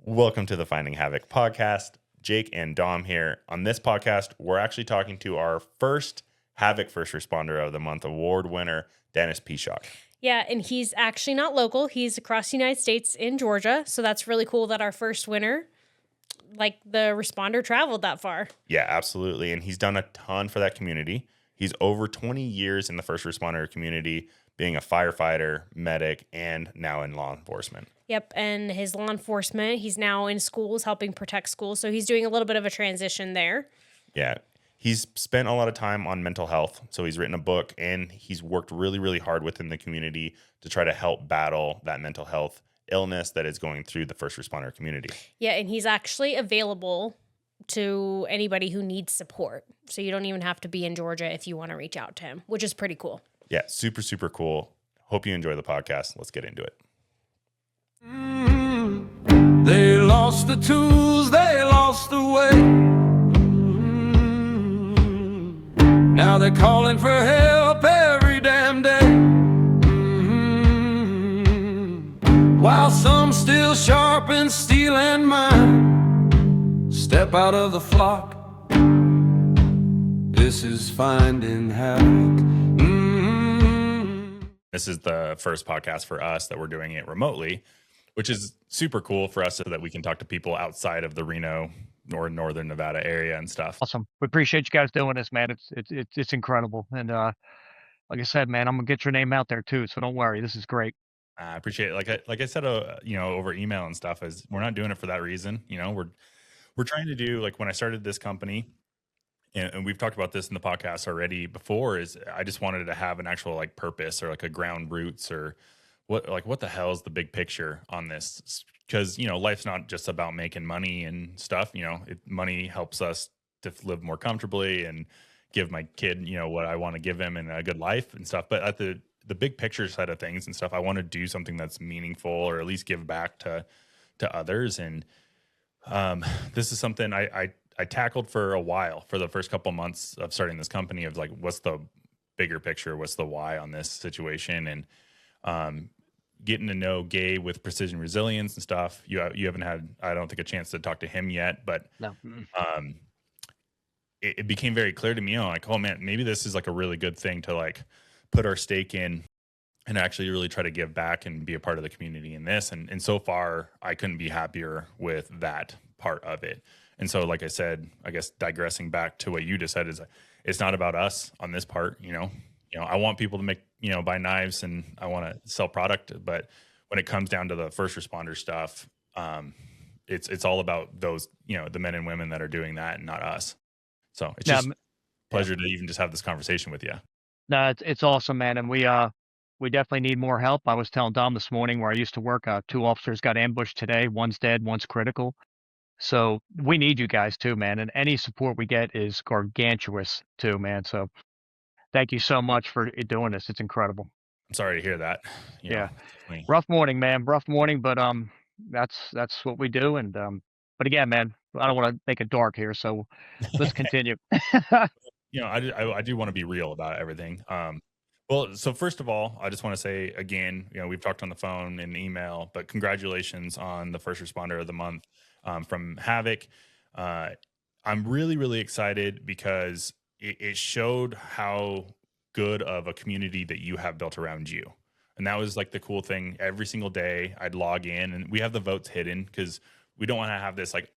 Welcome to the Finding HAViK podcast. Jake and Dom here. On this podcast, we're actually talking to our first HAViK First Responder of the Month award winner, Dennis Pishock. Yeah, and he's actually not local. He's across the United States in Georgia. So that's really cool that our first winner, like the responder, traveled that far. Yeah, absolutely. And he's done a ton for that community. He's over 20 years in the first responder community, being a firefighter, medic, and now in law enforcement. Yep, and his law enforcement, he's now in schools helping protect schools. So he's doing a little bit of a transition there. Yeah. He's spent a lot of time on mental health. So he's written a book and he's worked really, really hard within the community to try to help battle that mental health illness that is going through the first responder community. Yeah, and he's actually available to anybody who needs support. So you don't even have to be in Georgia if you want to reach out to him, which is pretty cool. Yeah, super, super cool. Hope you enjoy the podcast. Let's get into it. They lost the tools, they lost the way. Now they're calling for help every damn day. While some still sharpen steel and mine, step out of the flock. This is Finding HAViK. This is the first podcast for us that we're doing it remotely, which is super cool for us so that we can talk to people outside of the Reno or Northern Nevada area and stuff. Awesome. We appreciate you guys doing this, man. It's incredible. And like I said, man, I'm gonna get your name out there too. So don't worry. This is great. I appreciate it. Like I said, over email and stuff, is we're not doing it for that reason. We're trying to do, like, when I started this company, and we've talked about this in the podcast already before, is I just wanted to have an actual like purpose or like a ground roots or what the hell is the big picture on this? Because, life's not just about making money and stuff. Money helps us to live more comfortably and give my kid, what I want to give him in a good life and stuff. But at the big picture side of things and stuff, I want to do something that's meaningful or at least give back to others. And this is something I tackled for a while, for the first couple months of starting this company, of like, what's the bigger picture? What's the why on this situation? And getting to know Gabe with Precision Resilience and stuff. You haven't had, I don't think, a chance to talk to him yet, but No. It became very clear to me, like, oh man, maybe this is like a really good thing to like put our stake in and actually really try to give back and be a part of the community in this. And so far, I couldn't be happier with that part of it. And so, like I said, I guess digressing back to what you just said, is it's not about us on this part. I want people to make, buy knives, and I want to sell product. But when it comes down to the first responder stuff, it's all about those, the men and women that are doing that, and not us. So it's just a pleasure to even just have this conversation with you. No, it's awesome, man. And we definitely need more help. I was telling Dom this morning, where I used to work, 2 officers got ambushed today. One's dead, one's critical. So we need you guys too, man. And any support we get is gargantuous too, man. So thank you so much for doing this. It's incredible. I'm sorry to hear that. Rough morning, man. Rough morning, but that's what we do. And but again, man, I don't want to make it dark here, so let's continue. I do want to be real about everything. Well, so first of all, I just want to say again, we've talked on the phone and email, but congratulations on the First Responder of the Month from HAViK. I'm really, really excited because it showed how good of a community that you have built around you. And that was like the cool thing. Every single day I'd log in, and we have the votes hidden because we don't want to have this like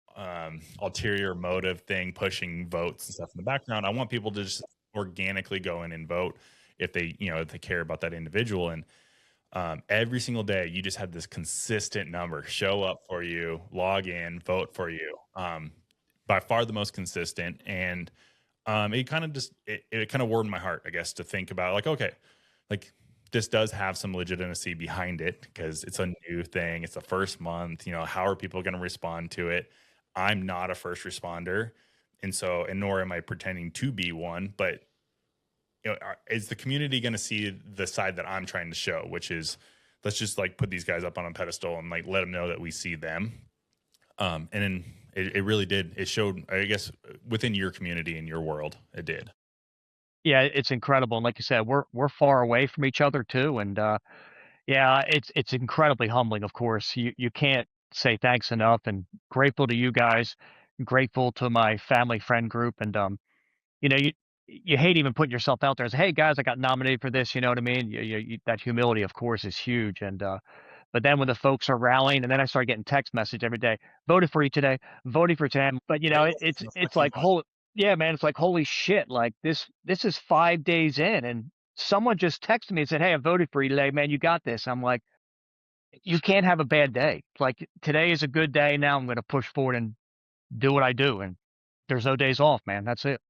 ulterior motive thing pushing votes and stuff in the background. I want people to just organically go in and vote if they care about that individual. And every single day you just had this consistent number show up for you, log in, vote for you. By far the most consistent. And it kind of warmed my heart, I guess, to think about, like, okay, like this does have some legitimacy behind it because it's a new thing. It's the first month. How are people going to respond to it? I'm not a first responder, and nor am I pretending to be one. But is the community going to see the side that I'm trying to show, which is, let's just like put these guys up on a pedestal and like let them know that we see them. And then it really did. It showed, I guess, within your community and your world, it did. Yeah, it's incredible. And like you said, we're far away from each other too. And yeah, it's incredibly humbling, of course. You can't say thanks enough, and grateful to you guys, grateful to my family friend group, and you know, you hate even putting yourself out there as, "Hey, guys, I got nominated for this," you know what I mean? That humility, of course, is huge, and, but then when the folks are rallying, and then I start getting text message every day, "Voted for you today, voted for you today," but, you know, it's Lucky like, one. yeah, man, it's like, holy shit, like, this is 5 days in, and someone just texted me and said, "Hey, I voted for you today, man, you got this." I'm like, "You can't have a bad day." Like, today is a good day, now I'm gonna push forward and do what I do, and there's no days off, man, that's it.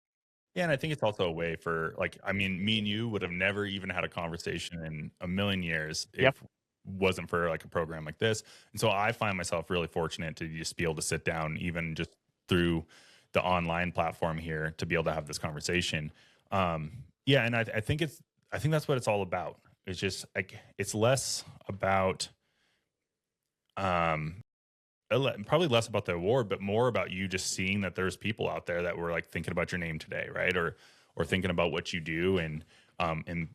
Yeah, and I think it's also a way for like, I mean, me and you would have never even had a conversation in a million years Yep. if wasn't for like a program like this. And so I find myself really fortunate to just be able to sit down, even just through the online platform here, to be able to have this conversation. Yeah, and I think I think that's what it's all about. It's just like it's less about um probably less about the award, but more about you just seeing that there's people out there that were like thinking about your name today, right? Or thinking about what you do, and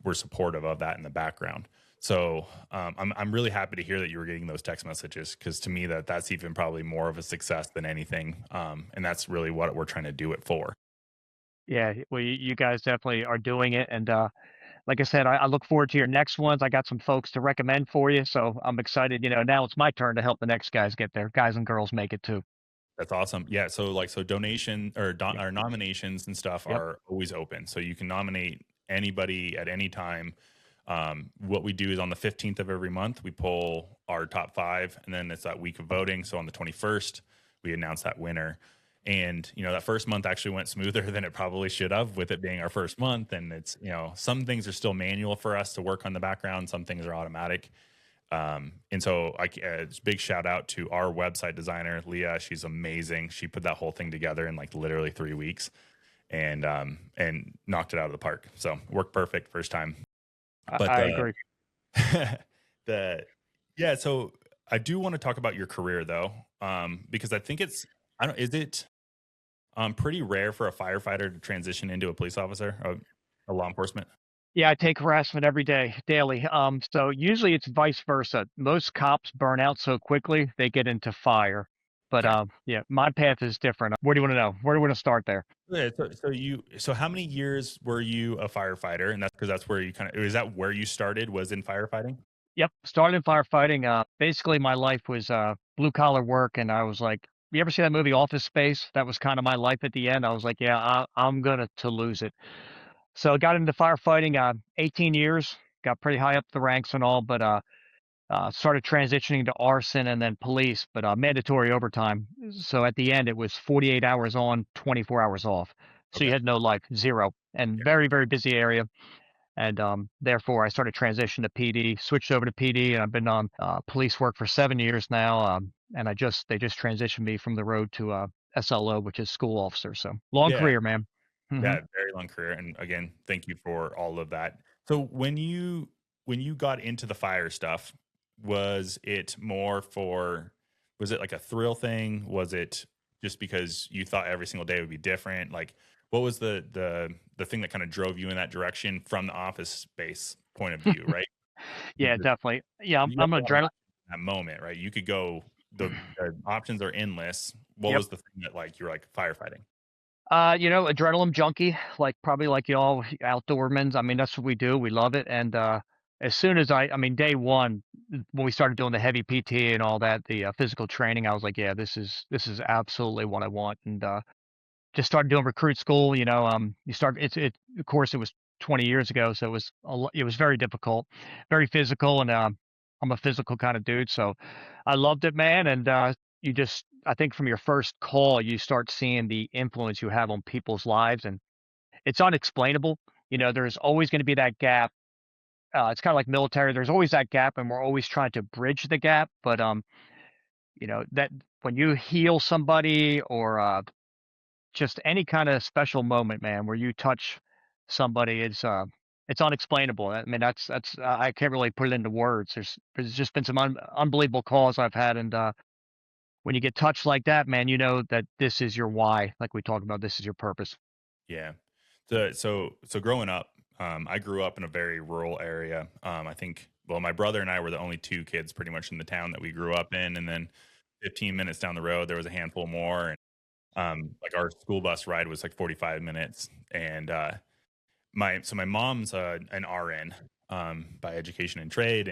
we're supportive of that in the background. So I'm really happy to hear that you were getting those text messages, because to me that's even probably more of a success than anything, and that's really what we're trying to do it for. Yeah, well, you guys definitely are doing it, and, like I said, I look forward to your next ones. I got some folks to recommend for you, so I'm excited, now it's my turn to help the next guys get there. Guys and girls make it too. That's awesome. Yeah. So like, so donation Yep, or nominations and stuff yep, are always open. So you can nominate anybody at any time. What we do is on the 15th of every month, we pull our top five, and then it's that week of voting. So on the 21st, we announce that winner. And, that first month actually went smoother than it probably should have, with it being our first month. And it's, some things are still manual for us to work on the background. Some things are automatic. And so it's big shout out to our website designer, Leah. She's amazing. She put that whole thing together in like literally 3 weeks, and knocked it out of the park. So worked perfect first time. But I agree. the yeah, so I do want to talk about your career though, because I think I don't, is it pretty rare for a firefighter to transition into a police officer, a law enforcement? Yeah, I take harassment every day, daily. So usually it's vice versa. Most cops burn out so quickly they get into fire. But Okay. yeah, my path is different. Where do you want to know? Where do you want to start there? Yeah, so how many years were you a firefighter? And that's because that's where you is that where you started, was in firefighting? Yep, started in firefighting. Basically, my life was blue collar work, and I was like, you ever see that movie Office Space? That was kind of my life at the end. I was like, yeah, I'm gonna to lose it. So I got into firefighting. 18 years, got pretty high up the ranks and all, but started transitioning to arson and then police, but mandatory overtime. So at the end, it was 48 hours on, 24 hours off. So you Okay. had no life, zero, and Yeah. very, very busy area. And therefore, I started transition to PD, switched over to PD, and I've been on police work for 7 years now. And they just transitioned me from the road to SLO, which is school officer. So long Yeah. career, man. Hmm. Yeah, very long career, and again, thank you for all of that. So when you got into the fire stuff, was it more for was it like a thrill thing? Was it just because you thought every single day would be different? Like, what was the thing that kind of drove you in that direction from the office space point of view, right? Yeah, Because definitely. Yeah, you have I'm a an lot of adrenaline. options in that moment, right? You could go the options are endless. What Yep. was the thing that like you're like firefighting? Adrenaline junkie, like probably like y'all outdoormen. I mean, that's what we do. We love it. And as soon as I mean, day one, when we started doing the heavy PT and all that, the physical training, I was like, yeah, this is absolutely what I want. And just started doing recruit school. You start of course it was 20 years ago, so it was very difficult, very physical, and I'm a physical kind of dude, so I loved it, man. And I think from your first call, you start seeing the influence you have on people's lives, and it's unexplainable. There's always going to be that gap. It's kind of like military. There's always that gap, and we're always trying to bridge the gap. But that when you heal somebody or just any kind of special moment, man, where you touch somebody, it's unexplainable. I mean, that's I can't really put it into words. There's just been some unbelievable calls I've had, and when you get touched like that, man, you know that this is your why. Like we talked about, this is your purpose. Yeah. So growing up, I grew up in a very rural area. I think, well, my brother and I were the only two kids pretty much in the town that we grew up in, and then 15 minutes down the road, there was a handful more. And like our school bus ride was like 45 minutes. And my mom's an RN by education and trade,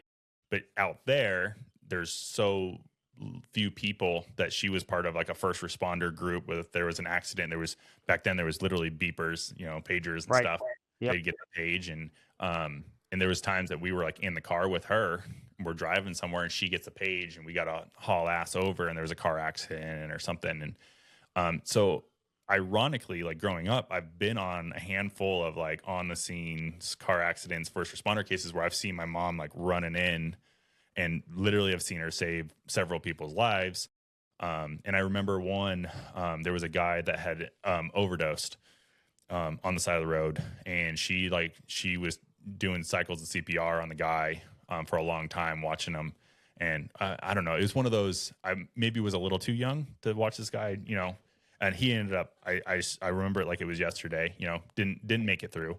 but out there, there's so few people that she was part of like a first responder group. With if there was an accident, there was back then there was literally beepers, pagers and Right. stuff. Yep. They'd get the page, and there was times that we were like in the car with her. We're driving somewhere and she gets a page and we got to haul ass over and there was a car accident or something. And so ironically, like growing up, I've been on a handful of like on the scenes car accidents, first responder cases where I've seen my mom like running in, and literally I've seen her save several people's lives. And I remember one, there was a guy that had overdosed on the side of the road, and she was doing cycles of CPR on the guy for a long time, watching him. And I don't know, it was one of those, I maybe was a little too young to watch this guy, and he ended up, I remember it like it was yesterday, didn't make it through.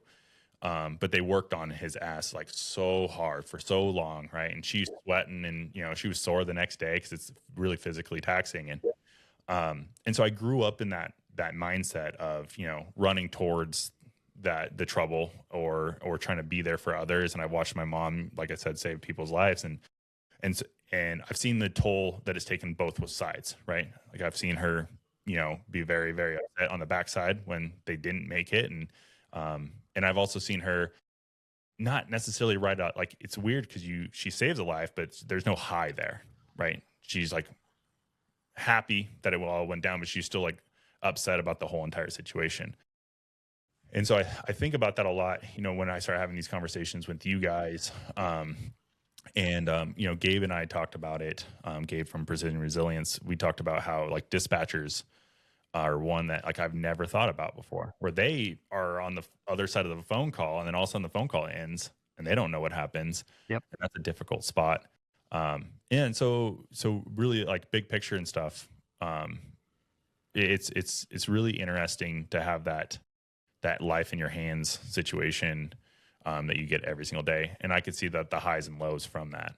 But they worked on his ass like so hard for so long, right? And she's sweating, and she was sore the next day because it's really physically taxing. And so I grew up in that mindset of running towards the trouble, or trying to be there for others. And I watched my mom, like I said, save people's lives, and and I've seen the toll that it's taken both sides, right? Like I've seen her, be very, very upset on the backside when they didn't make it, and I've also seen her not necessarily right out. Like it's weird because she saves a life, but there's no high there, right? She's like happy that it all went down, but she's still like upset about the whole entire situation. And so I think about that a lot, when I start having these conversations with you guys. Gabe and I talked about it. Gabe from Precision Resilience, we talked about how like dispatchers are one that like I've never thought about before, where they are on the other side of the phone call, and then all of a sudden the phone call ends and they don't know what happens. Yep. And that's a difficult spot. And so really like big picture and stuff. It's really interesting to have that life in your hands situation that you get every single day. And I could see the highs and lows from that.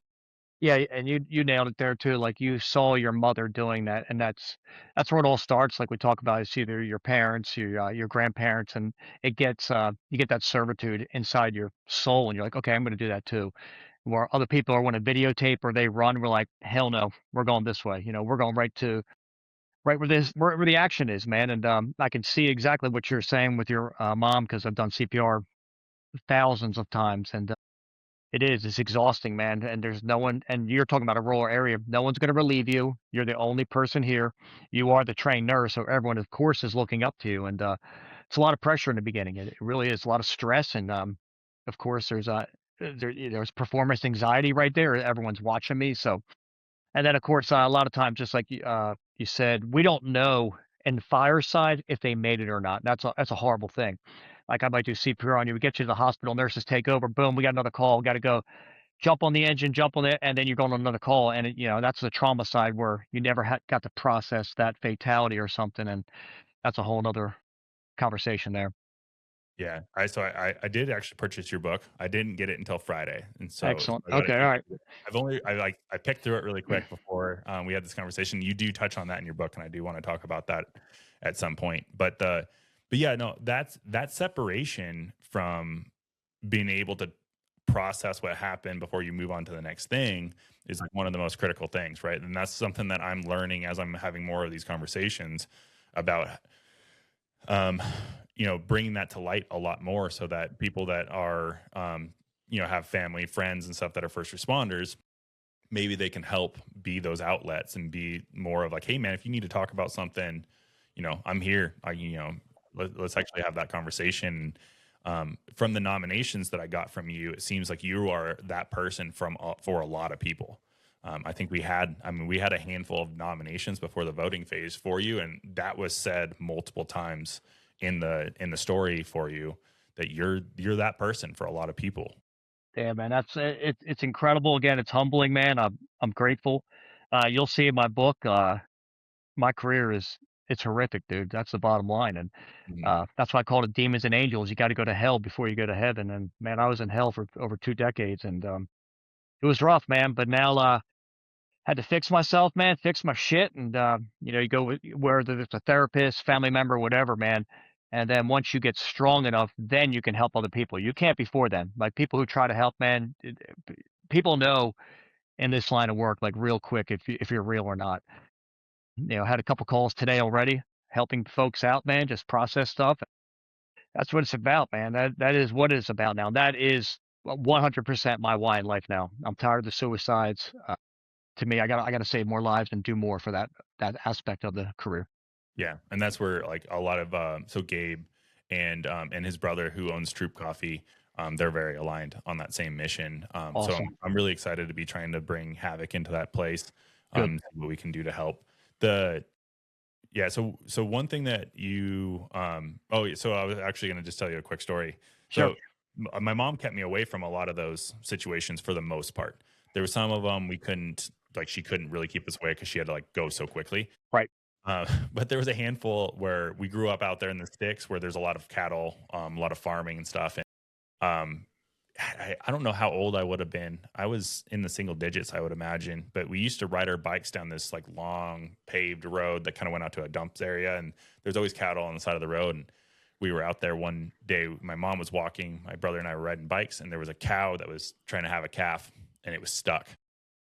Yeah, and you nailed it there too. Like you saw your mother doing that, and that's where it all starts. Like we talk about, it's either your parents, your grandparents, and it gets you get that servitude inside your soul, and you're like, okay, I'm going to do that too. Where other people are want to videotape or they run, we're like, hell no, we're going this way. We're going right where where the action is, man. And I can see exactly what you're saying with your mom because I've done CPR thousands of times, and it's exhausting, man, and there's no one, and you're talking about a rural area, no one's gonna relieve you. You're the only person here. You are the trained nurse, so everyone, of course, is looking up to you, and, it's a lot of pressure in the beginning. It really is a lot of stress, and, of course, there's performance anxiety right there. Everyone's watching me, so and then, of course, a lot of times, just like you said, we don't know in fireside if they made it or not. That's a horrible thing. Like I might do CPR on you, we get you to the hospital, nurses take over, boom, we got another call, got to go jump on the engine, jump on it, and then you're going on another call, and that's the trauma side where you never got to process that fatality or something, and that's a whole other conversation there. Yeah, I did actually purchase your book. I didn't get it until Friday, and so Excellent. I got Okay, all right. I picked through it really quick before we had this conversation. You do touch on that in your book, and I do want to talk about that at some point. But yeah, no, that's that separation from being able to process what happened before you move on to the next thing is like one of the most critical things, right? And that's something that I'm learning as I'm having more of these conversations about bringing that to light a lot more so that people that are, have family, friends, and stuff that are first responders, maybe they can help be those outlets and be more of like, hey, man, if you need to talk about something, I'm here. Let's actually have that conversation. From the nominations that I got from you, it seems like you are that person for a lot of people. I think we had a handful of nominations before the voting phase for you, and that was said multiple times in the story for you that you're that person for a lot of people. Yeah, man, that's it's incredible. Again, it's humbling, man. I'm grateful. You'll see in my book, my career it's horrific, dude. That's the bottom line, and Mhm. that's why I call it demons and angels. You got to go to hell before you go to heaven. And man, I was in hell for over 2 decades, and it was rough, man. But now, had to fix myself, man, fix my shit, and you go whether it's a therapist, family member, whatever, man. And then once you get strong enough, then you can help other people. You can't before then. Like people who try to help, man, people know in this line of work like real quick if you're real or not. Had a couple calls today already, helping folks out, man, just process stuff. That's what it's about, man. That is what it's about now. That is 100% my why in life now. I'm tired of the suicides. To me, I gotta save more lives and do more for that aspect of the career. Yeah, and that's where like a lot of so Gabe and his brother who owns Troop Coffee, they're very aligned on that same mission. So Awesome. I'm really excited to be trying to bring HAViK into that place. Good. See what we can do to help. The Yeah, so one thing that you oh yeah, so I was actually going to just tell you a quick story. Sure. So my mom kept me away from a lot of those situations for the most part. There were some of them we couldn't like she couldn't really keep us away because she had to like go so quickly. Right. But there was a handful where we grew up out there in the sticks where there's a lot of cattle, a lot of farming and stuff. And um, I don't know how old I would have been. I was in the single digits, I would imagine. But we used to ride our bikes down this like long paved road that kind of went out to a dumps area, and there's always cattle on the side of the road. And we were out there one day. My mom was walking. My brother and I were riding bikes, and there was a cow that was trying to have a calf, and it was stuck.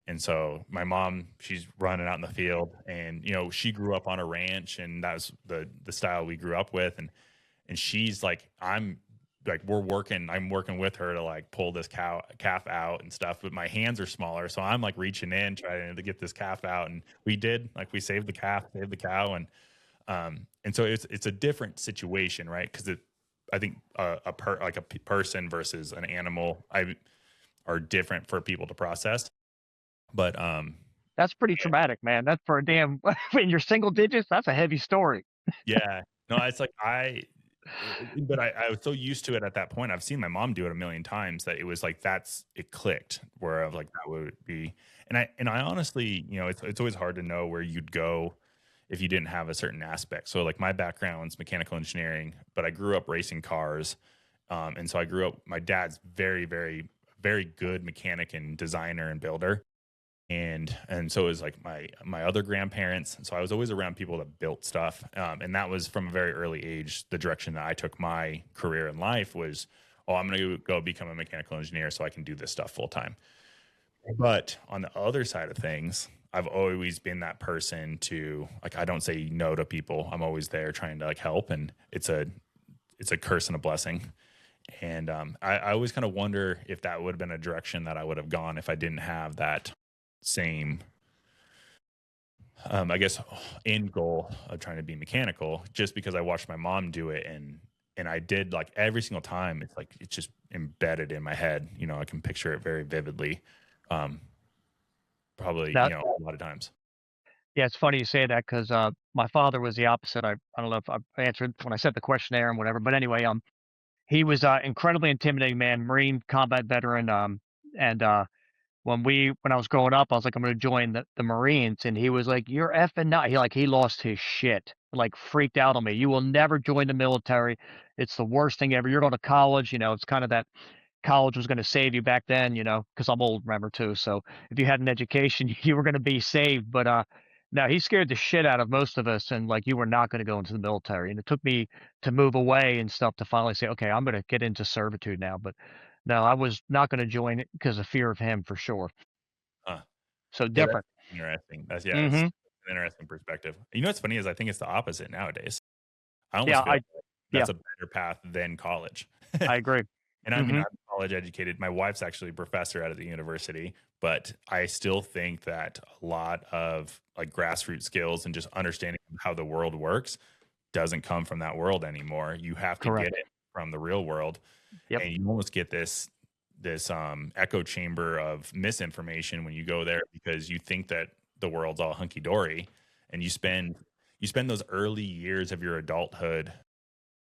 And so my mom, she's running out in the field, and she grew up on a ranch, and that was the style we grew up with. And she's like, I'm working with her to like pull this calf out and stuff, but my hands are smaller, so I'm like reaching in trying to get this calf out, and we did, like, we saved the calf, saved the cow. And so it's a different situation, right? Because I think a person versus an animal are different for people to process. But That's pretty traumatic, man. That's for a damn in your single digits. That's a heavy story. yeah, no, it's like but I was so used to it at that point. I've seen my mom do it a million times that it was like it clicked where I was like that would be. And I honestly, it's always hard to know where you'd go if you didn't have a certain aspect. So like my background's mechanical engineering, but I grew up racing cars. And so I grew up, my dad's very, very, very good mechanic and designer and builder. And so it was like my other grandparents. So I was always around people that built stuff, and that was from a very early age. The direction that I took my career in life was, oh, I'm going to go become a mechanical engineer so I can do this stuff full time. But on the other side of things, I've always been that person to, like, I don't say no to people. I'm always there trying to like help, and it's a curse and a blessing. And I always kind of wonder if that would have been a direction that I would have gone if I didn't have that same I guess end goal of trying to be mechanical, just because I watched my mom do it, and I did, like, every single time. It's like it's just embedded in my head. I can picture it very vividly. Probably That a lot of times. Yeah, it's funny you say that because my father was the opposite. I don't know if I answered when I said the questionnaire and whatever, but anyway, he was incredibly intimidating man, Marine combat veteran, and when I was growing up, I was like, I'm gonna join the Marines, and he was like, "You're effing not." He lost his shit, like freaked out on me. You will never join the military. It's the worst thing ever. You're going to college. It's kind of that college was going to save you back then. Because I'm old, remember too. So if you had an education, you were going to be saved. But no, he scared the shit out of most of us, and like you were not going to go into the military. And it took me to move away and stuff to finally say, okay, I'm going to get into servitude now. But no, I was not going to join it because of fear of him for sure. Huh. So Yeah, that's different. interesting. It's Hmm. an interesting perspective. What's funny is I think it's the opposite nowadays. I Yeah, almost feel I like yeah, that's a better path than college. I agree. And I mean, Hmm. I'm college educated. My wife's actually a professor out of the university, but I still think that a lot of like grassroots skills and just understanding how the world works doesn't come from that world anymore. You have to get Correct. it from the real world, Yep. and you almost get this echo chamber of misinformation when you go there, because you think that the world's all hunky dory, and you spend those early years of your adulthood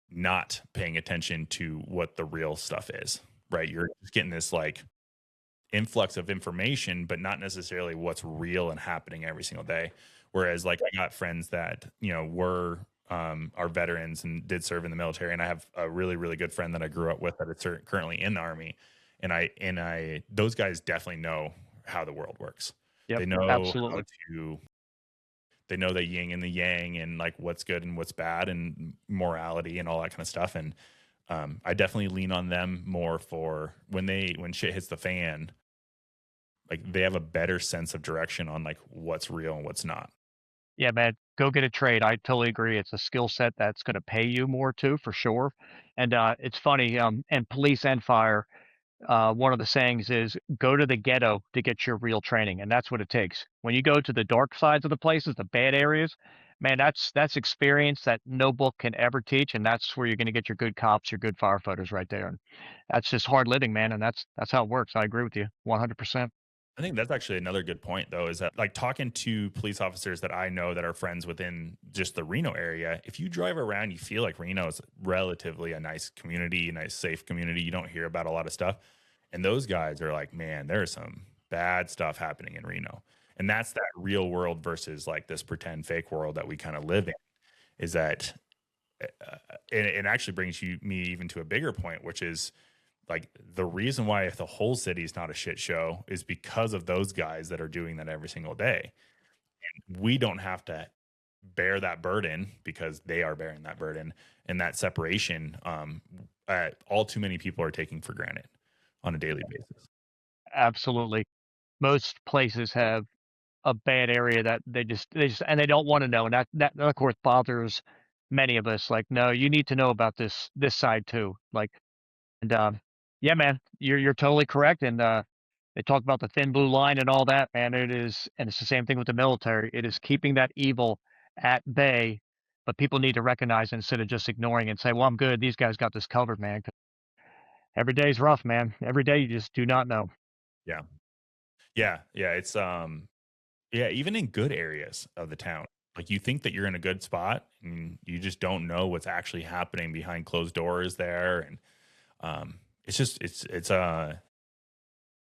not paying attention to what the real stuff is, right? You're just getting this like influx of information, but not necessarily what's real and happening every single day. Whereas, like, I got friends that were are veterans and did serve in the military, and I have a really really good friend that I grew up with that is currently in the army, and I those guys definitely know how the world works. Yep, They know how absolutely. to they know the yin and the yang and like what's good and what's bad and morality and all that kind of stuff. And I definitely lean on them more for when shit hits the fan, like they have a better sense of direction on like what's real and what's not. Yeah, man, go get a trade. I totally agree. It's a skill set that's gonna pay you more too, for sure. And, it's funny, and police and fire, one of the sayings is go to the ghetto to get your real training, and that's what it takes. When you go to the dark sides of the places, the bad areas, man, that's experience that no book can ever teach, and that's where you're gonna get your good cops, your good firefighters right there. And that's just hard living, man, and that's how it works. I agree with you 100%. I think that's actually another good point, though, is that like talking to police officers that I know that are friends within just the Reno area, if you drive around, you feel like Reno is relatively a nice community, a nice, safe community. You don't hear about a lot of stuff. And those guys are like, man, there's some bad stuff happening in Reno. And that's that real world versus like this pretend fake world that we kind of live in. Is that it actually brings me even to a bigger point, which is like the reason why the whole city is not a shit show is because of those guys that are doing that every single day. We don't have to bear that burden because they are bearing that burden, and that separation all too many people are taking for granted on a daily basis. Absolutely. Most places have a bad area that they just and they don't wanna know, and that, of course, bothers many of us, like, "No, you need to know about this side too." Like, and, yeah, man, you're totally correct, and, they talk about the thin blue line and all that, man, it is and it's the same thing with the military, it is keeping that evil at bay, but people need to recognize it instead of just ignoring it and say, "Well, I'm good, these guys got this covered, man." 'Cause every day's rough, man. Every day you just do not know. Yeah. Yeah. It's yeah, even in good areas of the town. Like you think that you're in a good spot and you just don't know what's actually happening behind closed doors there. And it's just it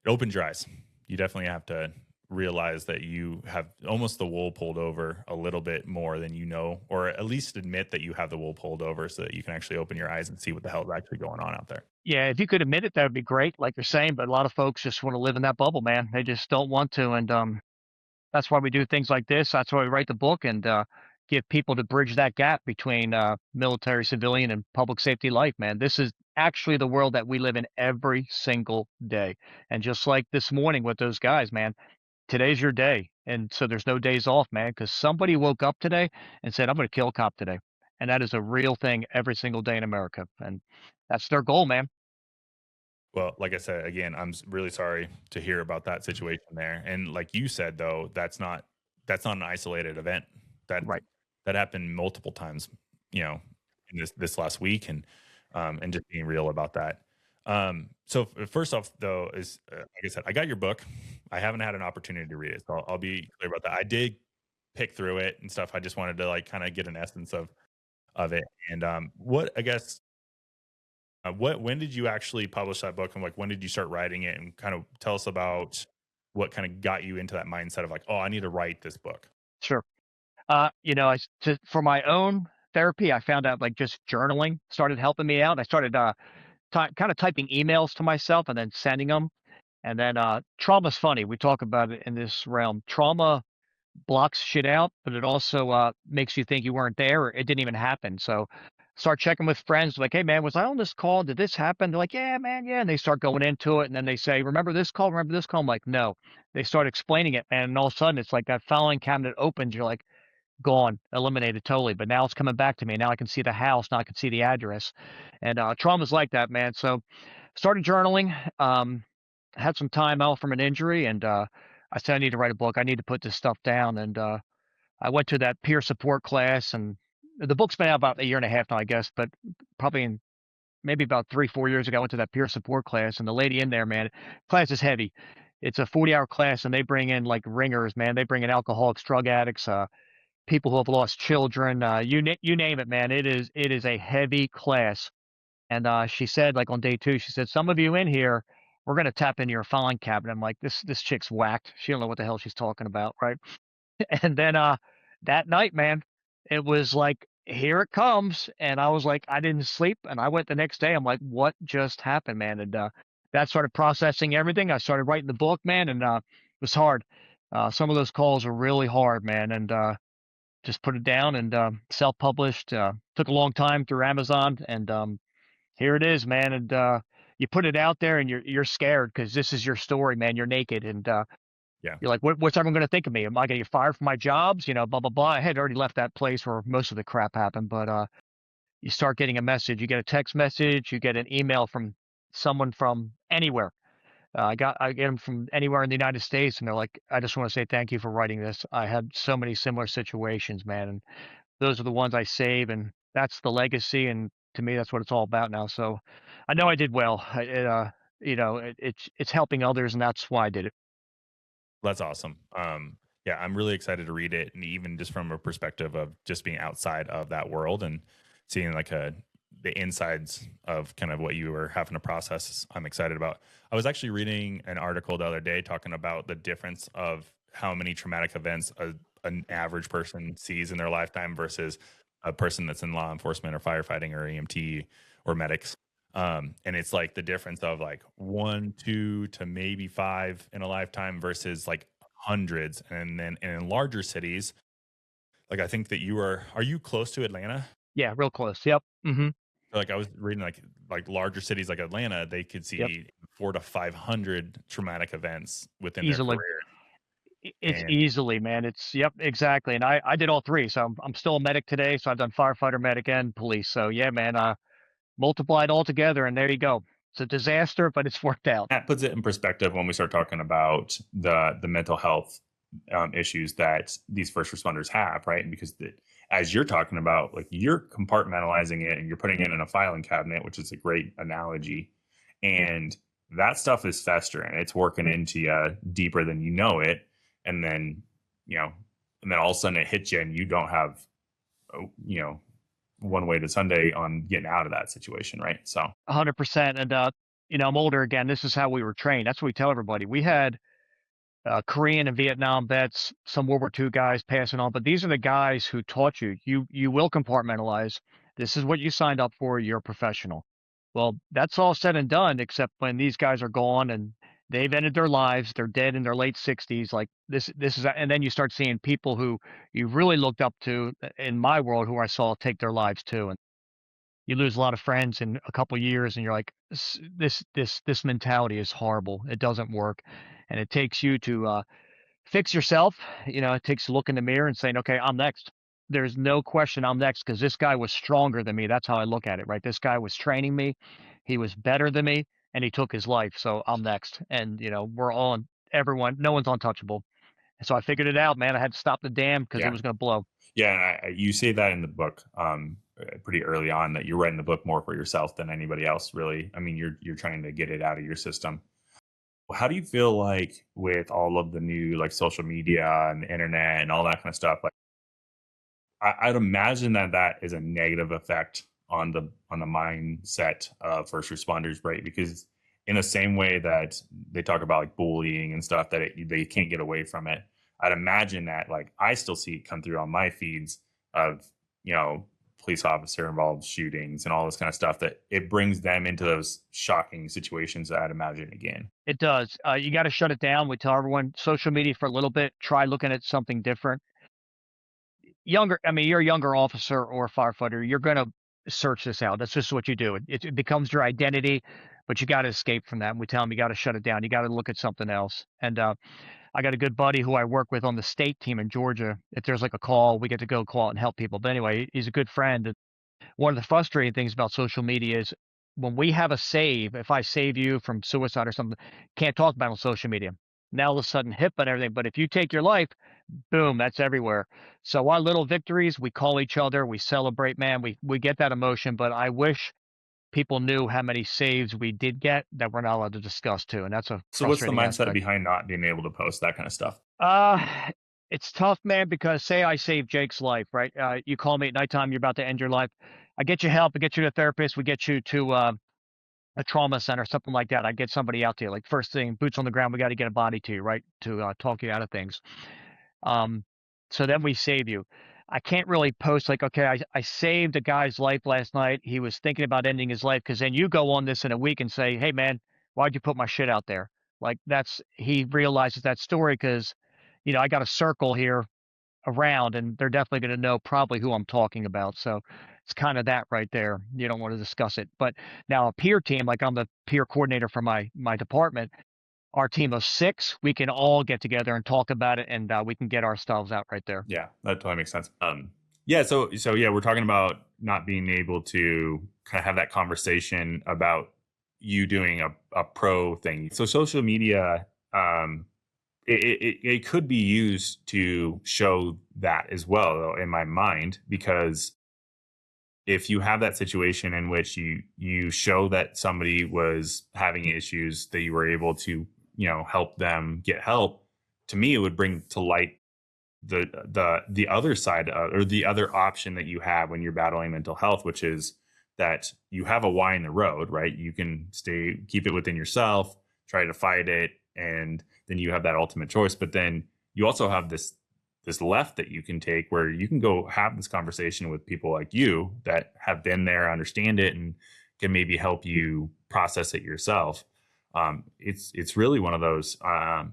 opens your eyes. You definitely have to realize that you have almost the wool pulled over a little bit more than you know, or at least admit that you have the wool pulled over so that you can actually open your eyes and see what the hell is actually going on out there. Yeah, if you could admit it, that would be great, like you're saying, but a lot of folks just wanna live in that bubble, man. They just don't want to, and, that's why we do things like this. That's why we write the book and, give people to bridge that gap between, military, civilian, and public safety life, man. This is actually the world that we live in every single day, and just like this morning with those guys, man, today's your day, and so there's no days off, man, because somebody woke up today and said, "I'm gonna kill a cop today," and that is a real thing every single day in America, and that's their goal, man. Well, like I said, again, really sorry to hear about that situation there. And like you said, though, that's not an isolated event. That Right. that happened multiple times, you know, in this last week, and just being real about that. So first off, though, is like I said, I got your book. I haven't had an opportunity to read it, so I'll be clear about that. I did pick through it and stuff. I just wanted to like kind of get an essence of it. And what I guess what when did you actually publish that book, and like when did you start writing it, and kind of tell us about what kind of got you into that mindset of like, oh, I need to write this book. Sure. For my own therapy, I found out, like, just journaling started helping me out. I started, kinda typing emails to myself and then sending them. And then, trauma's funny. We talk about it in this realm. Trauma blocks shit out, but it also, makes you think you weren't there or it didn't even happen. So, start checking with friends like, "Hey, man, was I on this call? Did this happen?" They're like, "Yeah, man, yeah." And they start going into it, and then they say, "Remember this call? Remember this call?" I'm like, "No." They start explaining it, and all of a sudden, it's like that filing cabinet opens. You're like, gone, eliminated totally. But now it's coming back to me. Now I can see the house. Now I can see the address. And trauma's like that, man. So started journaling. Had some time out from an injury, and I said I need to write a book. I need to put this stuff down. And I went to that peer support class, and the book's been out about a year and a half now, I guess. But probably in maybe about 3, 4 years ago, I went to that peer support class, and the lady in there, man, class is heavy. It's a 40-hour class, and they bring in like ringers, man. They bring in alcoholics, drug addicts, people who have lost children, you name it, man. It is a heavy class. And she said, like on day two, she said, "Some of you in here, we're gonna tap into your filing cabinet." I'm like, this chick's whacked. She don't know what the hell she's talking about, right? And then that night, man, it was like, here it comes. And I was like, I didn't sleep. And I went the next day. I'm like, what just happened, man? And that started processing everything. I started writing the book, man, and it was hard. Some of those calls are really hard, man, and just put it down and self-published. Took a long time through Amazon, and here it is, man. And you put it out there, and you're scared because this is your story, man. You're naked, and Yeah. you're like, what's everyone going to think of me? Am I going to get fired from my jobs? You know, blah blah blah. I had already left that place where most of the crap happened, but you start getting a message. You get a text message. You get an email from someone from anywhere. I get them from anywhere in the United States, and they're like, "I just want to say thank you for writing this. I had so many similar situations, man, and those are the ones I save, and that's the legacy. And to me, that's what it's all about now. So, I know I did well. It's helping others, and that's why I did it. That's awesome. Yeah, I'm really excited to read it, and even just from a perspective of just being outside of that world and seeing like the insides of kind of what you were having to process. I'm excited about. I was actually reading an article the other day talking about the difference of how many traumatic events an average person sees in their lifetime versus a person that's in law enforcement or firefighting or EMT or medics. And it's like the difference of like 1, 2 to maybe 5 in a lifetime versus like hundreds. And then in larger cities, like I think that are you close to Atlanta? Yeah, real close. Yep. Like I was reading like larger cities like Atlanta, they could Yep. see 4 to 500 traumatic events within their Easily. career. It's And easily, man. It's yep, exactly. And I did all three. So I'm still a medic today. So I've done firefighter, medic, and police. So yeah, man. Multiplied all together, and there you go. It's a disaster, but it's worked out. that puts it in perspective when we start talking about the mental health issues that these first responders have, right? Because as you're talking about, like you're compartmentalizing it and you're putting it in a filing cabinet, which is a great analogy, and that stuff is festering. It's working into you deeper than you know it, and then and then all of a sudden it hits you, and you don't have you know one way to Sunday on getting out of that situation, right? So 100%. And I'm older again. This is how we were trained. That's what we tell everybody. We had Korean and Vietnam vets, some World War II guys passing on, but these are the guys who taught you. You will compartmentalize. This is what you signed up for. You're a professional. Well, that's all said and done, except when these guys are gone and they've ended their lives. They're dead in their late 60s. Like this is, and then you start seeing people who you really looked up to in my world, who I saw take their lives too. And you lose a lot of friends in a couple years, and you're like, this mentality is horrible. It doesn't work, and it takes you to fix yourself. It takes a look in the mirror and saying, okay, I'm next. There's no question I'm next, because this guy was stronger than me. That's how I look at it, right? This guy was training me. He was better than me, and he took his life. So I'm next. And, we're all everyone, no one's untouchable. And so I figured it out, man. I had to stop the dam because it was going to blow. Yeah, you say that in the book pretty early on, that you're writing the book more for yourself than anybody else, really. I mean, you're trying to get it out of your system. How do you feel like with all of the new like social media and the internet and all that kind of stuff? Like, I'd imagine that is a negative effect on the mindset of first responders, right? Because in the same way that they talk about like bullying and stuff, that they can't get away from it. I'd imagine that like I still see it come through on my feeds of police officer involved shootings and all this kind of stuff, that it brings them into those shocking situations that I'd imagine again. It does. You got to shut it down. We tell everyone social media for a little bit. Try looking at something different. You're a younger officer or firefighter. You're going to search this out. That's just what you do. It becomes your identity, but you got to escape from that. And we tell them you got to shut it down. You got to look at something else. And I got a good buddy who I work with on the state team in Georgia. If there's like a call, we get to go call out and help people. But anyway, he's a good friend. And one of the frustrating things about social media is when we have a save, if I save you from suicide or something, can't talk about it on social media. Now all of a sudden HIPAA and everything. But if you take your life, boom, that's everywhere. So our little victories, we call each other, we celebrate, man. We get that emotion, but I wish people knew how many saves we did get that we're not allowed to discuss too. And that's a So what's the frustrating mindset aspect. behind not being able to post that kind of stuff? It's tough, man, because say I save Jake's life, right? You call me at nighttime, you're about to end your life. I get you help, I get you to a therapist, we get you to a trauma center, something like that. I get somebody out to you. Like first thing, boots on the ground, we got to get a body to you, right? To talk you out of things. So then we save you. I can't really post like, okay, I saved a guy's life last night. He was thinking about ending his life, because then you go on this in a week and say, hey man, why'd you put my shit out there? Like he realizes that story because I got a circle here around, and they're definitely going to know probably who I'm talking about. So it's kind of that right there. You don't want to discuss it. But now a peer team, like I'm the peer coordinator for my department, our team of 6, we can all get together and talk about it, and we can get ourselves out right there. Yeah, that totally makes sense. Yeah, so yeah, we're talking about not being able to kind of have that conversation about you doing a pro thing. So social media, it could be used to show that as well, though, in my mind, because if you have that situation in which you show that somebody was having issues, that you were able to help them get help, to me it would bring to light the other side or the other option that you have when you're battling mental health, which is that you have a why in the road, right? You can keep it within yourself, try to fight it, and then you have that ultimate choice. But then you also have this left that you can take, where you can go have this conversation with people like you that have been there, understand it, and can maybe help you process it yourself. It's really one of those.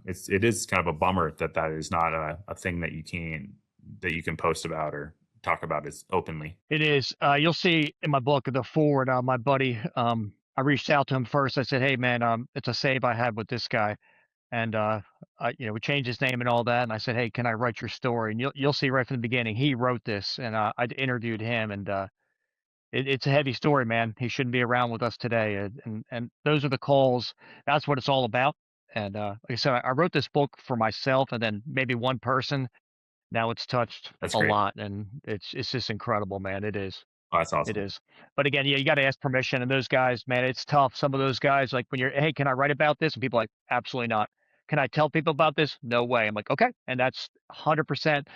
It is kind of a bummer that is not a thing that you can post about or talk about as openly. It is. You'll see in my book, the forward, my buddy, I reached out to him first. I said, "Hey, man, it's a save I had with this guy." And we changed his name and all that. And I said, "Hey, can I write your story?" And you'll see right from the beginning, he wrote this, and I interviewed him, and it's a heavy story, man. He shouldn't be around with us today. And those are the calls. That's what it's all about. And like I said, I wrote this book for myself, and then maybe one person. Now it's touched That's a great. lot, and it's just incredible, man. It is. Oh, that's It awesome. is. But again, yeah, you got to ask permission. And those guys, man, it's tough. Some of those guys, like when you're, "Hey, can I write about this?" And people are like, "Absolutely not." "Can I tell people about this?" "No way." I'm like, "Okay." And that's 100%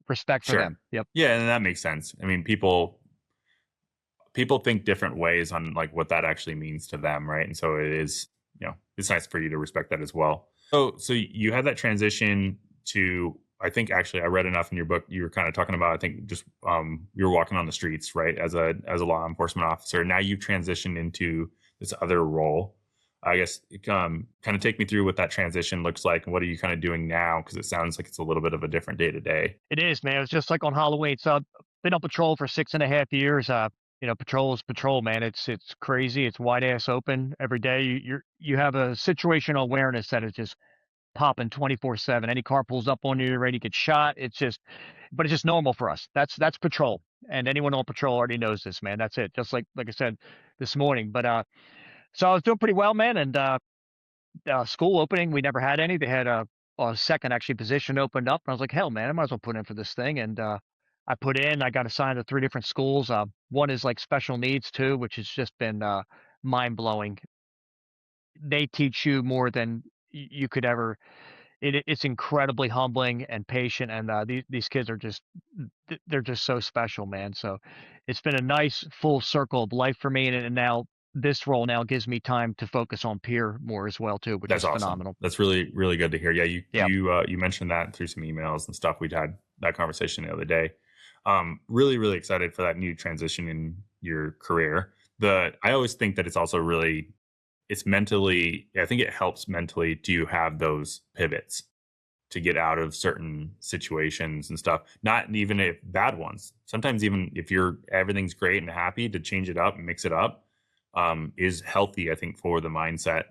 respect for Sure. them. Yep. Yeah, and that makes sense. I mean, people think different ways on like what that actually means to them, right? And so it is, it's nice for you to respect that as well. So you had that transition to, I think actually I read enough in your book, you were kind of talking about, I think just you were walking on the streets, right, as a law enforcement officer. Now you've transitioned into this other role. I guess kind of take me through what that transition looks like, and what are you kind of doing now, because it sounds like it's a little bit of a different day to day. It is, man. It's just like on Halloween. So I've been on patrol for 6.5 years. Patrol is patrol, man. It's crazy. It's wide ass open every day. You have a situational awareness that is just popping 24/7. Any car pulls up on you, you're ready to get shot. But it's just normal for us. That's patrol, and anyone on patrol already knows this, man. That's it. Just like I said this morning. But so I was doing pretty well, man. And school opening, we never had any. They had a second actually position opened up, and I was like, "Hell, man, I might as well put in for this thing." And I put in. I got assigned to 3 different schools. One is like special needs too, which has just been mind blowing. They teach you more than you could ever. It's incredibly humbling and patient, and these kids are just they're just so special, man. So it's been a nice full circle of life for me, and now this role now gives me time to focus on peer more as well too, which That's is awesome. phenomenal. That's really, really good to hear. Yeah, Yeah. you mentioned that through some emails and stuff. We'd had that conversation the other day. Really, really excited for that new transition in your career. I always think that it's also really, it's mentally, I think it helps mentally to have those pivots to get out of certain situations and stuff. Not even if bad ones. Sometimes even if everything's great and happy, to change it up and mix it up is healthy, I think, for the mindset.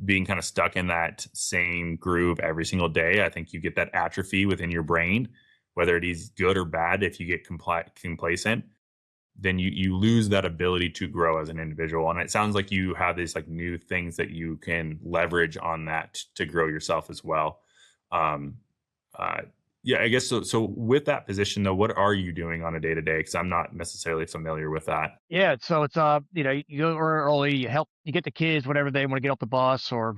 Being kind of stuck in that same groove every single day, I think you get that atrophy within your brain, whether it is good or bad. If you get complacent, then you lose that ability to grow as an individual. And it sounds like you have these like new things that you can leverage on that to grow yourself as well. Um, yeah, I guess so. So with that position though, what are you doing on a day to day? Because I'm not necessarily familiar with that. Yeah, so it's you go early, you get the kids whenever they want to get off the bus, or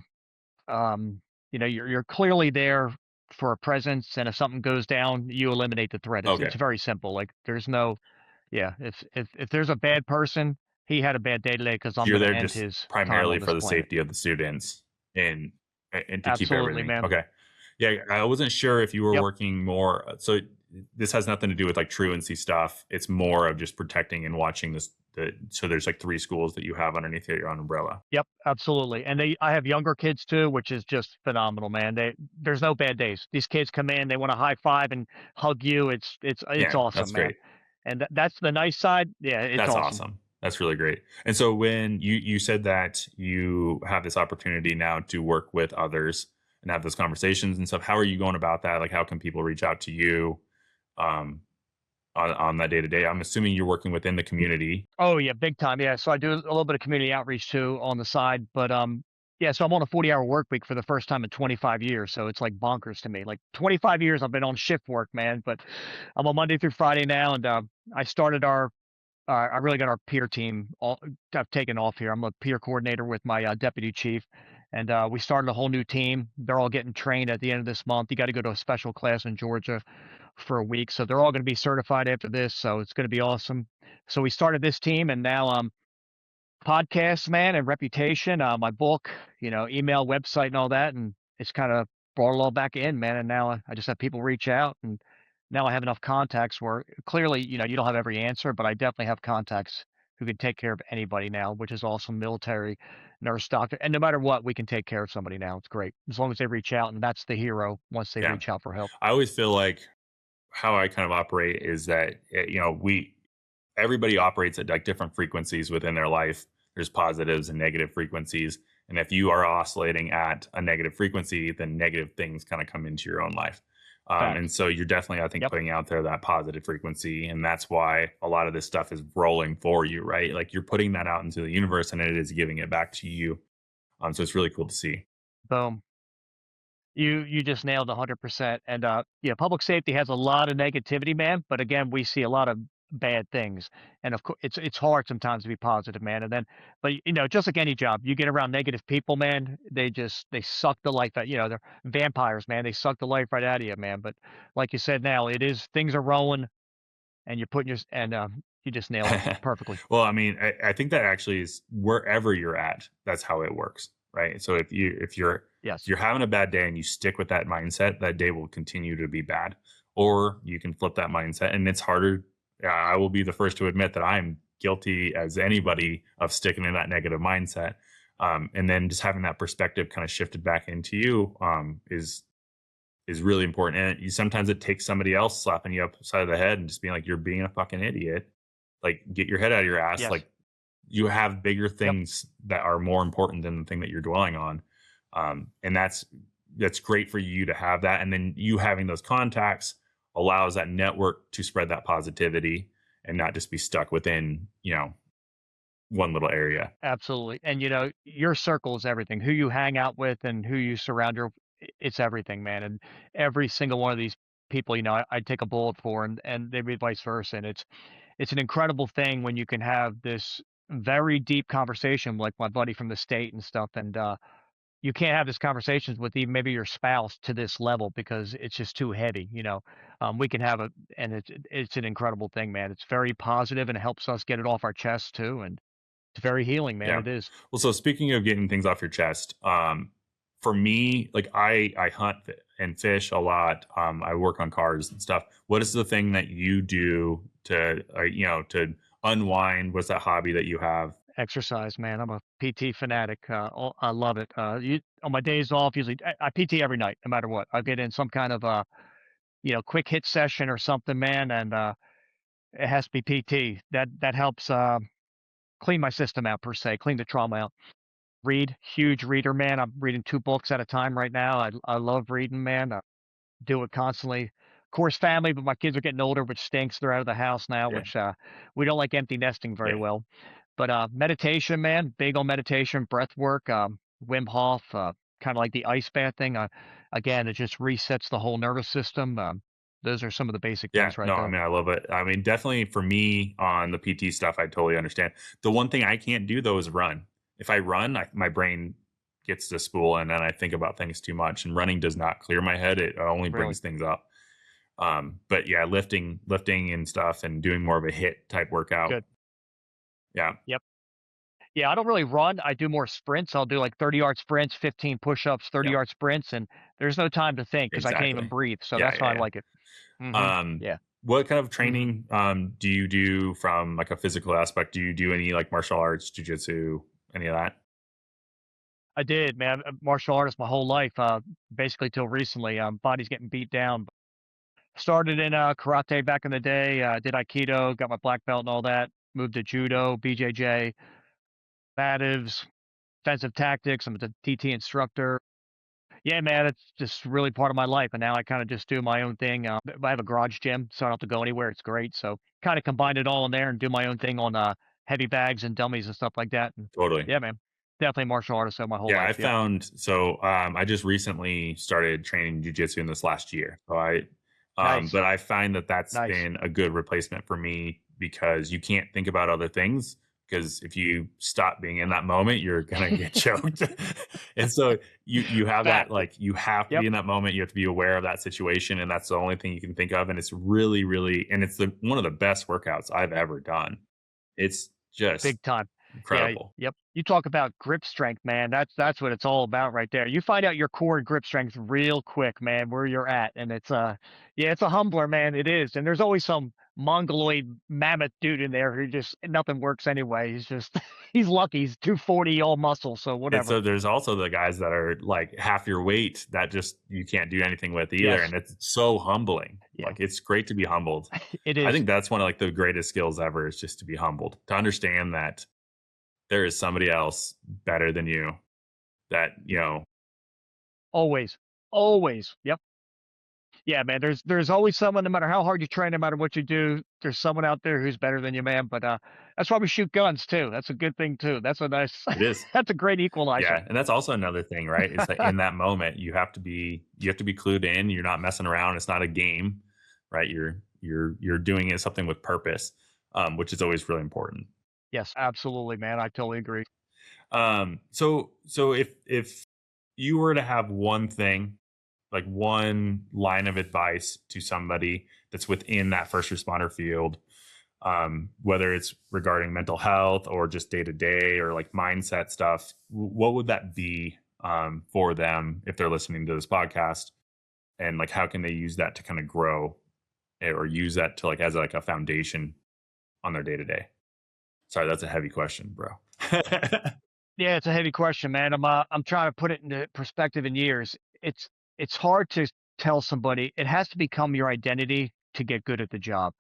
you're clearly there for a presence, and if something goes down, you eliminate the threat. It's Okay. very simple. Like there's no, yeah, if there's a bad person, he had a bad day today because I'm You're going to there end just his time primarily on for this the planet. safety of the students and to keep Absolutely, everything. man. Okay. Yeah, I wasn't sure if you were Yep. working more. So this has nothing to do with like truancy stuff. It's more of just protecting and watching this. So there's like 3 schools that you have underneath your own umbrella. Yep, absolutely. And I have younger kids too, which is just phenomenal, man. There's no bad days. These kids come in, they want to high five and hug you. It's Yeah, awesome, that's man. great. And that's the nice side. Yeah, it's That's awesome. awesome. That's really great. And so when you said that you have this opportunity now to work with others and have those conversations and stuff, how are you going about that? Like, how can people reach out to you um, on that day to day? I'm assuming you're working within the community. Oh yeah, big time. Yeah. So I do a little bit of community outreach too on the side, but yeah, so I'm on a 40-hour work week for the first time in 25 years. So it's like bonkers to me. Like 25 years I've been on shift work, man, but I'm on Monday through Friday now. And I started I really got our peer team. I've taken off here. I'm a peer coordinator with my deputy chief, and we started a whole new team. They're all getting trained at the end of this month. You got to go to a special class in Georgia for a week, so they're all going to be certified after this. So it's going to be awesome. So we started this team, and now podcasts, man, and reputation, my book, email, website, and all that, and it's kind of brought it all back in, man. And now I just have people reach out, and now I have enough contacts where clearly, you don't have every answer, but I definitely have contacts who can take care of anybody now, which is awesome. Military, nurse, doctor, and no matter what, we can take care of somebody now. It's great as long as they reach out, and that's the hero once they Yeah. reach out for help. I always feel like how I kind of operate is that, everybody operates at like different frequencies within their life. There's positives and negative frequencies. And if you are oscillating at a negative frequency, then negative things kind of come into your own life. And Facts. so you're definitely, I think, Yep. putting out there that positive frequency. And that's why a lot of this stuff is rolling for you, right? Like you're putting that out into the universe and it is giving it back to you. So it's really cool to see. Boom. You just nailed 100%. And yeah, public safety has a lot of negativity, man. But again, we see a lot of bad things, and of course, it's hard sometimes to be positive, man. And then, but just like any job, you get around negative people, man. They suck the life out. They're vampires, man. They suck the life right out of you, man. But like you said, now it is things are rolling, and you're putting your and you just nailed it perfectly. Well, I mean, I think that actually is wherever you're at, that's how it works, right? So if Yes. you're having a bad day and you stick with that mindset, that day will continue to be bad. Or you can flip that mindset, and it's harder. I will be the first to admit that I'm guilty as anybody of sticking in that negative mindset. And then just having that perspective kind of shifted back into you is really important. And sometimes it takes somebody else slapping you upside of the head and just being like, "You're being a fucking idiot." Like, get your head out of your ass. Yes. Like, you have bigger Yep. things that are more important than the thing that you're dwelling on. And that's great for you to have that. And then you having those contacts allows that network to spread that positivity and not just be stuck within, one little area. Absolutely. And your circle is everything. Who you hang out with and who you surround it's everything, man. And every single one of these people, I'd take a bullet for, and they'd be vice versa. And it's an incredible thing when you can have this very deep conversation like my buddy from the state and stuff. And you can't have this conversations with even maybe your spouse to this level because it's just too heavy. We can have and it's an incredible thing, man. It's very positive and it helps us get it off our chest too. And it's very healing, man. Yeah. It is. Well, so speaking of getting things off your chest, for me, like I hunt and fish a lot. I work on cars and stuff. What is the thing that you do to unwind? What's that hobby that you have? Exercise, man. I'm a PT fanatic. I love it. On my days off, usually I PT every night, no matter what. I get in some kind of quick hit session or something, man, and it has to be PT. That helps clean my system out per se, clean the trauma out. Read, huge reader, man. I'm reading 2 books at a time right now. I love reading, man. I do it constantly. Of course, family, but my kids are getting older, which stinks. They're out of the house now, Yeah. which we don't like empty nesting very Yeah. well. But meditation, man, big on meditation, breath work, Wim Hof, kind of like the ice bath thing. Again, it just resets the whole nervous system. Those are some of the basic Yeah, things right no, I there. mean, I love it. I mean, definitely for me on the PT stuff, I totally understand. The one thing I can't do though is run. If I run, my brain gets to spool and then I think about things too much. And running does not clear my head; it only Really brings things up. But yeah, lifting and stuff, and doing more of a hit type workout. good. Yeah, Yep. Yeah, I don't really run. I do more sprints. I'll do like 30-yard sprints, 15 push-ups, yeah, 30-yard sprints, and there's no time to think because I can't even exactly. breathe. So Yeah, that's yeah, why I yeah. like it. Um, Yeah, what kind of hmm training do you do from like a physical aspect? Do you do any like martial arts, jujitsu, any of that? I did, man. Martial artist my whole life, basically till recently. Body's getting beat down. Started in karate back in the day. Did aikido, got my black belt and all that. Moved to judo, BJJ, combatives, defensive tactics. I'm a TT instructor. Yeah, man, it's just really part of my life, and now I kind of just do my own thing. I have a garage gym, so I don't have to go anywhere. It's great. So kind of combine it all in there and do my own thing on heavy bags and dummies and stuff like that. And Totally. yeah, man, definitely martial artist my whole Yeah, I life. Yep, found I just recently started training jujitsu in this last year. nice, But I find that that's nice. been a good replacement for me because you can't think about other things because if you stop being in that moment, you're gonna get choked. And so you have that Fact. like you have to be Yep, in that moment. You have to be aware of that situation, and that's the only thing you can think of. And it's really, and it's one of the best workouts I've ever done. It's just big time. Yeah, incredible. yep. You talk about grip strength, man. That's what it's all about right there. You find out your core and grip strength real quick, man, where you're at. And it's yeah, it's a humbler, man. It is. And there's always some mongoloid mammoth dude in there who just nothing works anyway. He's just he's lucky. He's 240 all muscle, so And whatever. so there's also the guys that are like half your weight that just you can't do anything with either. Yes. And it's so humbling. Yeah. Like it's great to be humbled. It I is. think that's one of like the greatest skills ever is just to be humbled, to understand that there is somebody else better than you that, Always. Always. Yep. Yeah, man, there's always someone, no matter how hard you train, no matter what you do, there's someone out there who's better than you, man. But that's why we shoot guns too. That's a good thing too. That's a nice it is. that's a great equalizer. Yeah. And that's also another thing, right? Is that in that moment you have to be clued in. You're not messing around. It's not a game, right? You're doing it something with purpose, which is always really important. Yes, absolutely, man. I totally agree. So if you were to have one thing, like one line of advice to somebody that's within that first responder field, whether it's regarding mental health or just day to day or like mindset stuff, what would that be for them if they're listening to this podcast? And like, how can they use that to kind of grow or use that to like as like a foundation on their day to day? Sorry, that's a heavy question, bro. Yeah, it's a heavy question, man. I'm trying to put it into perspective in years. It's hard to tell somebody it has to become your identity to get good at the job.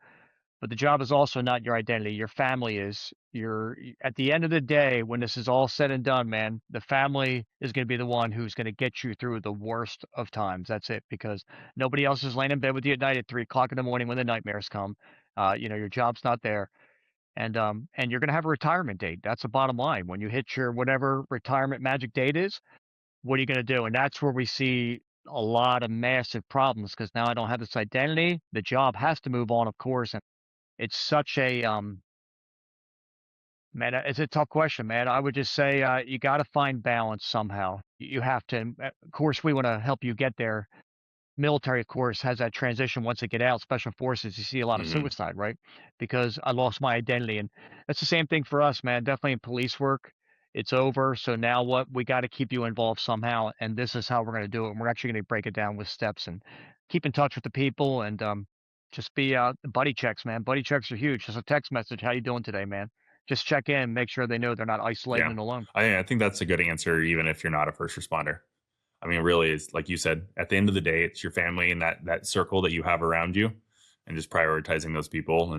But the job is also not your identity. Your family is. At the end of the day, when this is all said and done, man, the family is going to be the one who's going to get you through the worst of times. That's it, because nobody else is laying in bed with you at night at 3 o'clock in the morning when the nightmares come. Your job's not there, and you're going to have a retirement date. That's the bottom line. When you hit your whatever retirement magic date is, what are you going to do? And that's where we see a lot of massive problems because now I don't have this identity. The job has to move on, of course, and it's such a man, it's a tough question, man. I would just say you got to find balance somehow. You have to. Of course, we want to help you get there. Military, of course, has that transition once they get out. Special forces, you see a lot of Hmm. suicide, right? Because I lost my identity, and that's the same thing for us, man. Definitely in police work, it's over. So now what? We got to keep you involved somehow, and this is how we're going to do it. And we're actually going to break it down with steps and keep in touch with the people and just be buddy checks, man. Buddy checks are huge. Just a text message. How you doing today, man? Just check in, make sure they know they're not isolated Yeah. and alone. I think that's a good answer, even if you're not a first responder. I mean, really, is like you said, at the end of the day, it's your family and that circle that you have around you, and just prioritizing those people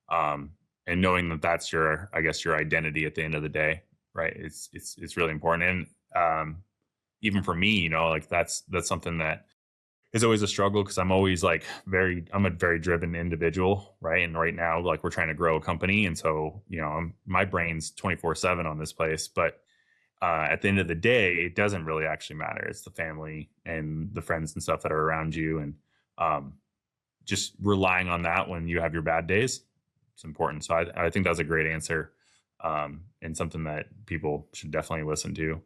um and knowing that that's your, I guess, your identity at the end of the day, right? It's really important. And even for me, like that's something that is always a struggle because I'm a very driven individual, right? And right now, like we're trying to grow a company, and so my brain's 24/7 on this place, but at the end of the day, it doesn't really actually matter. It's the family and the friends and stuff that are around you, and um, just relying on that when you have your bad days. It's important. So I think that's a great answer, and something that people should definitely listen to.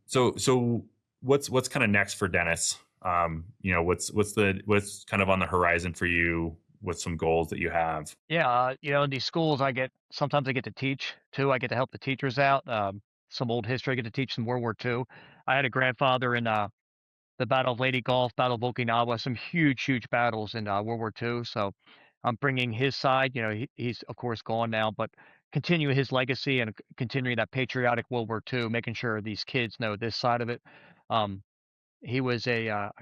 So what's kind of next for Dennis? What's kind of on the horizon for you? What's some goals that you have? Yeah, in these schools, sometimes I get to teach too. I get to help the teachers out. Some old history, I get to teach some World War II. I had a grandfather in the the Battle of Lady Gulf, Battle of Okinawa, some huge battles in World War II. So I'm bringing his side. You know, he's of course gone now, but continuing his legacy and continuing that patriotic World War II, making sure these kids know this side of it. Um, he was a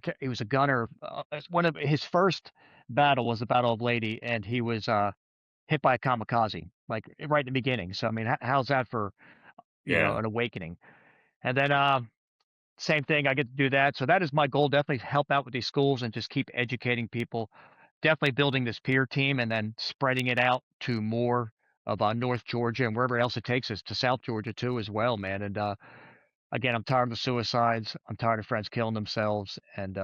gunner. One of his first battle was the Battle of Lady, and he was hit by a kamikaze, like right in the beginning. So I mean, how's that for Yeah. an awakening? And then same thing, I get to do that. So that is my goal. Definitely help out with these schools and just keep educating people. Definitely building this peer team and then spreading it out to more of North Georgia and wherever else it takes us to South Georgia too as well, man. And again, I'm tired of the suicides. I'm tired of friends killing themselves, and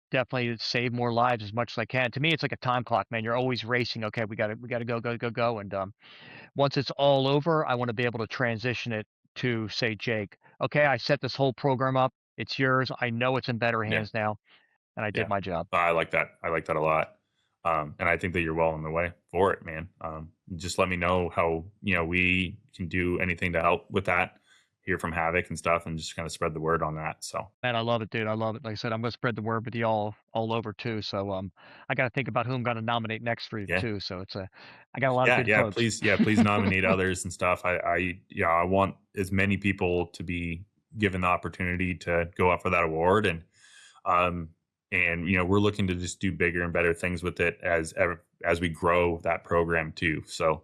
definitely save more lives as much as I can. To me, it's like a time clock, man. You're always racing. Okay, we gotta go. And once it's all over, I want to be able to transition it to say, Jake, okay, I set this whole program up. It's yours. I know it's in better Yeah. hands now, and I did Yeah. my job. I like that. I like that a lot. And I think that you're well on the way for it, man. Just let me know how, we can do anything to help with that, hear from HAViK and stuff, and just kind of spread the word on that. So, Man, I love it, dude. I love it. Like I said, I'm gonna spread the word with you all over too. So I gotta think about who I'm gonna nominate next for you yeah. too. So I got a lot of Yeah. good Yeah. folks. Please nominate others and stuff. I want as many people to be given the opportunity to go up for that award. Um, we're looking to just do bigger and better things with it as we grow that program too. So,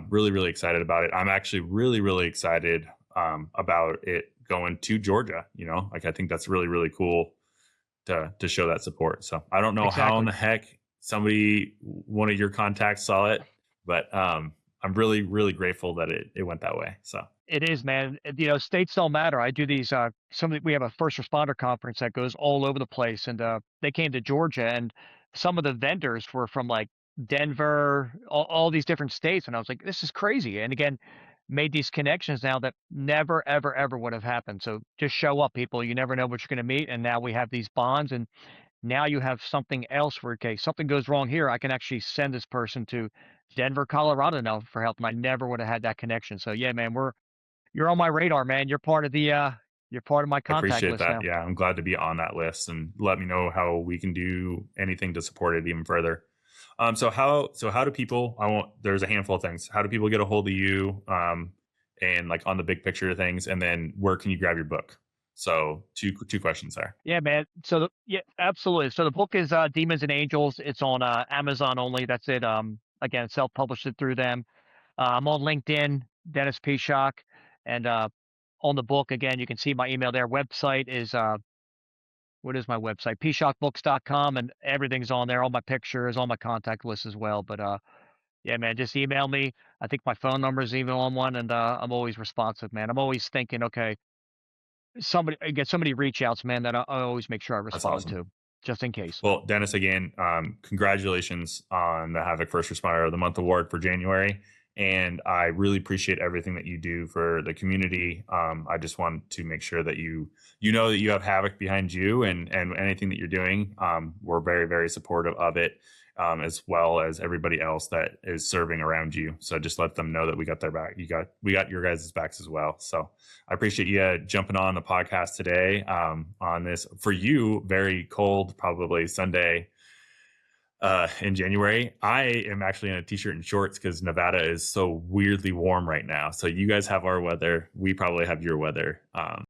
really excited about it. I'm actually really excited about it going to Georgia. Like I think that's really cool to show that support. So I don't know how in Exactly. the heck one of your contacts saw it, but I'm really grateful that it went that way. So It is, man. States don't matter. I do these. We have a first responder conference that goes all over the place, and they came to Georgia, and some of the vendors were from like Denver, all these different states, and I was like, this is crazy. And again, made these connections now that never ever would have happened. So just show up, people. You never know what you're going to meet, and now we have these bonds, and now you have something else where, okay, something goes wrong here. I can actually send this person to Denver, Colorado now for help, and I never would have had that connection. So yeah, man, you're on my radar, man. You're part of my I contact appreciate list that. now. Yeah, I'm glad to be on that list, and let me know how we can do anything to support it even further. So how do people? There's a handful of things. How do people get a hold of you? And like on the big picture of things, and then where can you grab your book? So two questions there. Yeah, man. Yeah, absolutely. So the book is Demons and Angels. It's on Amazon only. That's it. Again, self-published it through them. I'm on LinkedIn, Dennis Pishock, and on the book again, you can see my email there. Website is what is my website? Pishockbooks.com, and everything's on there. All my pictures, all my contact lists as well. But yeah, man, just email me. I think my phone number is even on one, and I'm always responsive, man. I'm always thinking, okay, I get so many reach outs, man, that I always make sure I That's respond awesome. to, just in case. Well, Dennis, again, congratulations on the HAViK First Responder of the Month award for January. And I really appreciate everything that you do for the community. I just want to make sure that you know that you have HAViK behind you, and anything that you're doing. We're very supportive of it, as well as everybody else that is serving around you. So just let them know that we got their back. We got your guys' backs as well. So I appreciate you jumping on the podcast today, on this, for you, very cold, probably Sunday in January. I am actually in a t-shirt and shorts because Nevada is so weirdly warm right now. So you guys have our weather. We probably have your weather.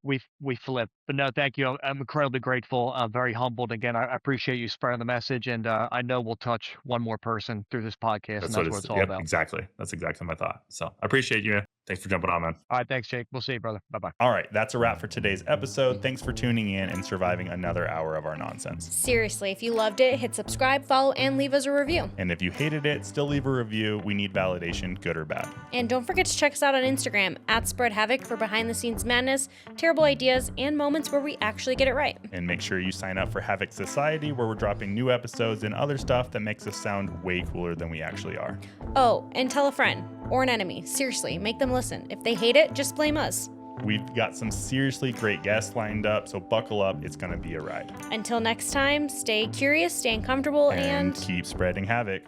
We flip, but no, thank you. I'm incredibly grateful. I'm very humbled. Again, I appreciate you spreading the message, and I know we'll touch one more person through this podcast, and That's what that's what it's. it's all Yep, about. exactly. That's exactly my thought. So I appreciate you. Thanks for jumping on, man. All right, thanks, Jake. We'll see you, brother. Bye bye. All right, that's a wrap for today's episode. Thanks for tuning in and surviving another hour of our nonsense. Seriously, if you loved it, hit subscribe, follow, and leave us a review. And if you hated it, still leave a review. We need validation, good or bad. And don't forget to check us out on Instagram @SpreadHAViK for behind the scenes madness, terrible ideas, and moments where we actually get it right. And make sure you sign up for HAViK Society, where we're dropping new episodes and other stuff that makes us sound way cooler than we actually are. Oh, and tell a friend or an enemy. Seriously, make them listen. If they hate it, just blame us. We've got some seriously great guests lined up, so buckle up. It's going to be a ride. Until next time, stay curious, stay uncomfortable, and keep spreading HAViK.